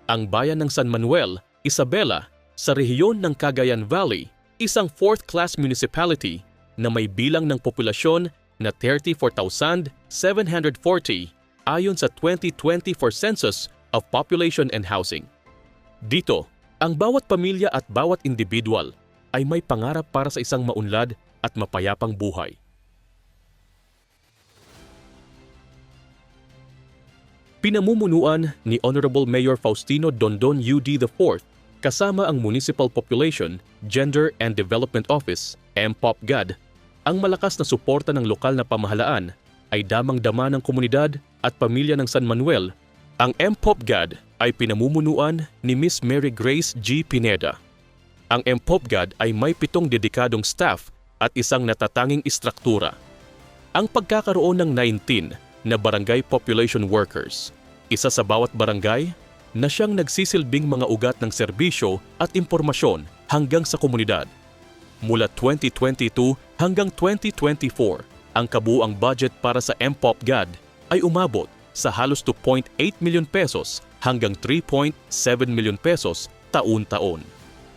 Ang bayan ng San Manuel, Isabela, sa rehiyon ng Cagayan Valley, isang fourth-class municipality na may bilang ng populasyon na 34,740 ayon sa 2024 Census of Population and Housing. Dito, ang bawat pamilya at bawat individual ay may pangarap para sa isang maunlad at mapayapang buhay. Pinamumunuan ni Honorable Mayor Faustino Dondon UD IV kasama ang Municipal Population, Gender and Development Office, MPOPGAD, ang malakas na suporta ng lokal na pamahalaan ay damang-dama ng komunidad at pamilya ng San Manuel. Ang MPOPGAD ay pinamumunuan ni Miss Mary Grace G. Pineda. Ang MPOPGAD ay may 7 dedikadong staff at isang natatanging istruktura. Ang pagkakaroon ng 19 na barangay population workers, isa sa bawat barangay na siyang nagsisilbing mga ugat ng serbisyo at impormasyon hanggang sa komunidad. Mula 2022 hanggang 2024, ang kabuuang budget para sa MPOPGAD ay umabot sa halos 2.8 million pesos hanggang 3.7 million pesos taon-taon.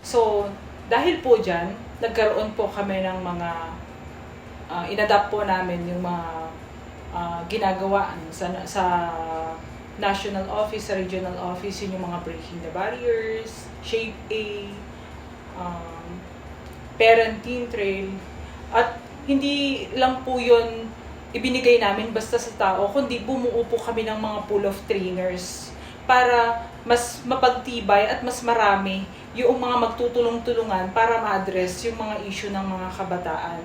So, dahil po dyan, nagkaroon po kami ng mga inadapt po namin yung mga ginagawa sa national office, sa regional office, yun yung mga breaking the barriers, Shape A, parenting trail, at hindi lang po yun ibinigay namin basta sa tao, kundi bumuo po kami ng mga pool of trainers para mas mapagtibay at mas marami yung mga magtutulong-tulungan para ma-address yung mga issue ng mga kabataan.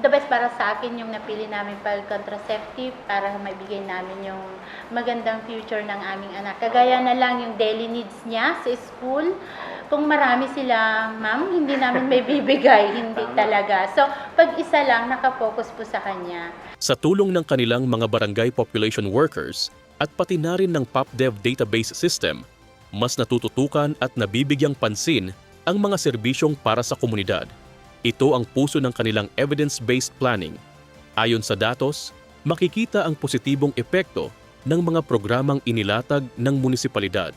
The best para sa akin yung napili namin pal contraceptive para maibigay namin yung magandang future ng aming anak. Kagaya na lang yung daily needs niya sa school. Kung marami sila, ma'am, hindi namin may bibigay, hindi talaga. So, pag isa lang, nakapokus po sa kanya. Sa tulong ng kanilang mga barangay population workers at pati na rin ng PopDev database system, mas natututukan at nabibigyang pansin ang mga serbisyong para sa komunidad. Ito ang puso ng kanilang evidence-based planning. Ayon sa datos, makikita ang positibong epekto ng mga programang inilatag ng munisipalidad.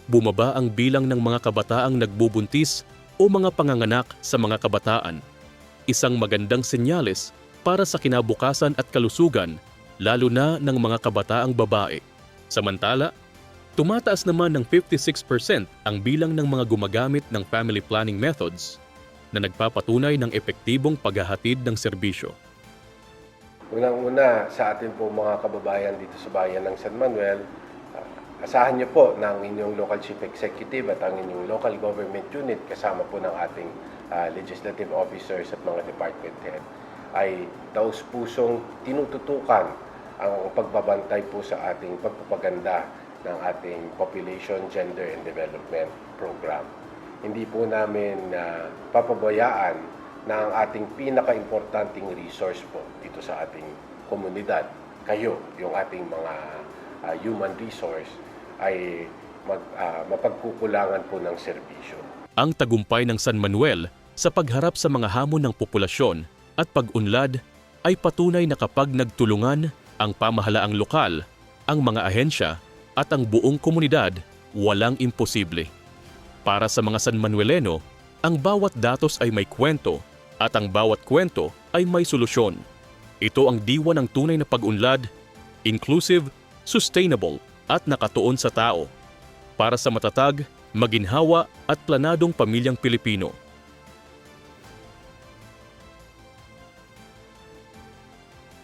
Bumaba ang bilang ng mga kabataang nagbubuntis o mga panganganak sa mga kabataan. Isang magandang senyales para sa kinabukasan at kalusugan, lalo na ng mga kabataang babae. Samantala, tumataas naman ng 56% ang bilang ng mga gumagamit ng family planning methods na nagpapatunay ng epektibong paghahatid ng serbisyo. Unang-una sa atin po mga kababayan dito sa bayan ng San Manuel, asahan niyo po ng inyong local chief executive at ang inyong local government unit kasama po ng ating legislative officers at mga department head ay taus-pusong tinututukan ang pagbabantay po sa ating pagpapaganda ng ating Population, Gender and Development Program. Hindi po namin papabayaan na ang ating pinaka-importanting resource po dito sa ating komunidad, kayo, yung ating mga human resource, ay mapagkukulangan po ng serbisyo. Ang tagumpay ng San Manuel sa pagharap sa mga hamon ng populasyon at pag-unlad ay patunay na kapag nagtulungan ang pamahalaang lokal, ang mga ahensya at ang buong komunidad, walang imposible. Para sa mga San Manueleno, ang bawat datos ay may kwento at ang bawat kwento ay may solusyon. Ito ang diwa ng tunay na pag-unlad, inclusive, sustainable at nakatuon sa tao. Para sa matatag, maginhawa at planadong pamilyang Pilipino.